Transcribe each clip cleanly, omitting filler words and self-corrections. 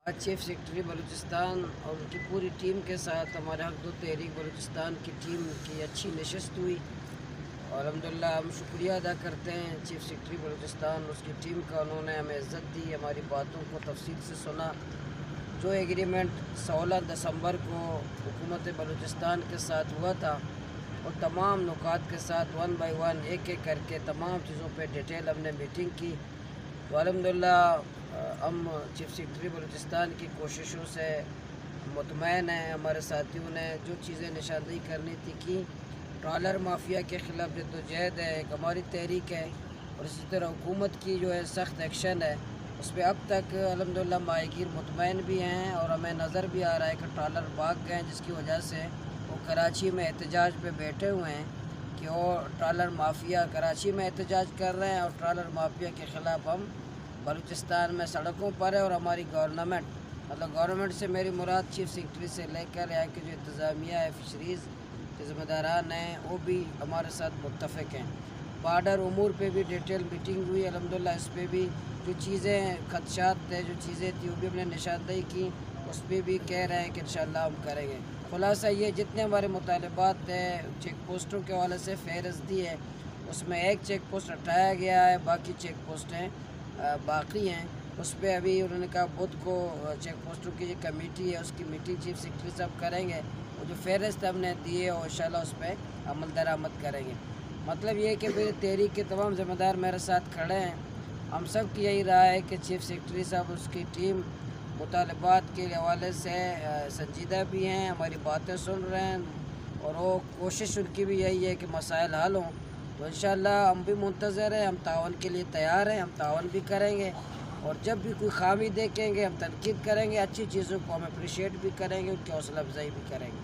Chief secretary Balochistan اور ان کی پوری ٹیم کے ساتھ ہمارے حق دو تحریک بلوچستان کی ٹیم کی اچھی نشست ہوئی اور الحمدللہ ہم شکریہ ادا کرتے ہیں چیف سیکرٹری بلوچستان اس کی ٹیم کا. انہوں نے ہمیں عزت دی، ہماری باتوں کو تفصیل سے سنا. جو ایگریمنٹ 16 دسمبر کو حکومت بلوچستان کے ساتھ ہوا تھا اور تمام نکات کے ساتھ 1 بائی 1 ایک ایک کر کے تمام چیزوں پہ ڈیٹیل ہم نے میٹنگ کی. تو الحمدللہ ہم چیف سیکرٹری بلوچستان کی کوششوں سے مطمئن ہیں. ہمارے ساتھیوں نے جو چیزیں نشاندہی کرنی تھی کی. ٹرالر مافیا کے خلاف جدوجہد ہے، ایک ہماری تحریک ہے، اور اسی طرح حکومت کی جو ہے سخت ایکشن ہے اس پہ اب تک الحمدللہ ماہی گیر مطمئن بھی ہیں اور ہمیں نظر بھی آ رہا ہے کہ ٹرالر بھاگ گئے ہیں، جس کی وجہ سے وہ کراچی میں احتجاج پہ بیٹھے ہوئے ہیں کہ وہ ٹرالر مافیا کراچی میں احتجاج کر رہے ہیں اور ٹرالر مافیا کے خلاف ہم بلوچستان میں سڑکوں پر ہے. اور ہماری گورنمنٹ سے میری مراد چیف سیکرٹری سے لے کر یہاں کی جو انتظامیہ ہے، فشریز کے ذمہ داران ہیں، وہ بھی ہمارے ساتھ متفق ہیں. بارڈر امور پہ بھی ڈیٹیل میٹنگ ہوئی. الحمدللہ اس پہ بھی جو چیزیں خدشات تھے، جو چیزیں تھیں، وہ بھی ہم نے نشاندہی کی. اس پہ بھی کہہ رہے ہیں کہ انشاءاللہ ہم کریں گے. خلاصہ یہ جتنے ہمارے مطالبات ہیں چیک پوسٹوں کے حوالے سے فہرست دی ہے، اس میں ایک چیک پوسٹ ہٹایا گیا ہے، باقی چیک پوسٹیں باقی ہیں. اس پہ ابھی انہوں نے کہا بدھ کو چیک پوسٹوں کی جو کمیٹی ہے اس کی میٹنگ چیف سیکرٹری صاحب کریں گے. وہ جو فہرست ہم نے دی ہے وہ انشاءاللہ اس پہ عمل درآمد کریں گے. مطلب یہ ہے کہ میری تحریک کے تمام ذمہ دار میرے ساتھ کھڑے ہیں. ہم سب کی یہی رائے ہے کہ چیف سیکرٹری صاحب اس کی ٹیم مطالبات کے حوالے سے سنجیدہ بھی ہیں، ہماری باتیں سن رہے ہیں، اور وہ کوشش ان کی بھی یہی ہے کہ مسائل حل ہوں. تو انشاءاللہ ہم بھی منتظر ہیں، ہم تعاون کے لیے تیار ہیں، ہم تعاون بھی کریں گے. اور جب بھی کوئی خامی دیکھیں گے ہم تنقید کریں گے، اچھی چیزوں کو ہم اپریشیٹ بھی کریں گے، ان کی حوصلہ افزائی بھی کریں گے.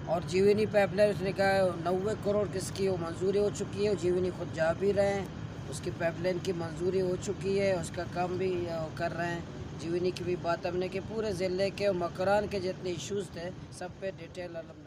اور جیونی پائپ لائن اس نے کہا 90 کروڑ کس کی وہ منظوری ہو چکی ہے. جیونی خود جا بھی رہے ہیں، اس کی پائپ لائن کی منظوری ہو چکی ہے، اس کا کام بھی کر رہے ہیں. جیونی کی بھی بات ہم نے کہ پورے ضلع کے اور مکران کے جتنے ایشوز تھے سب پہ ڈیٹیل الحمدللہ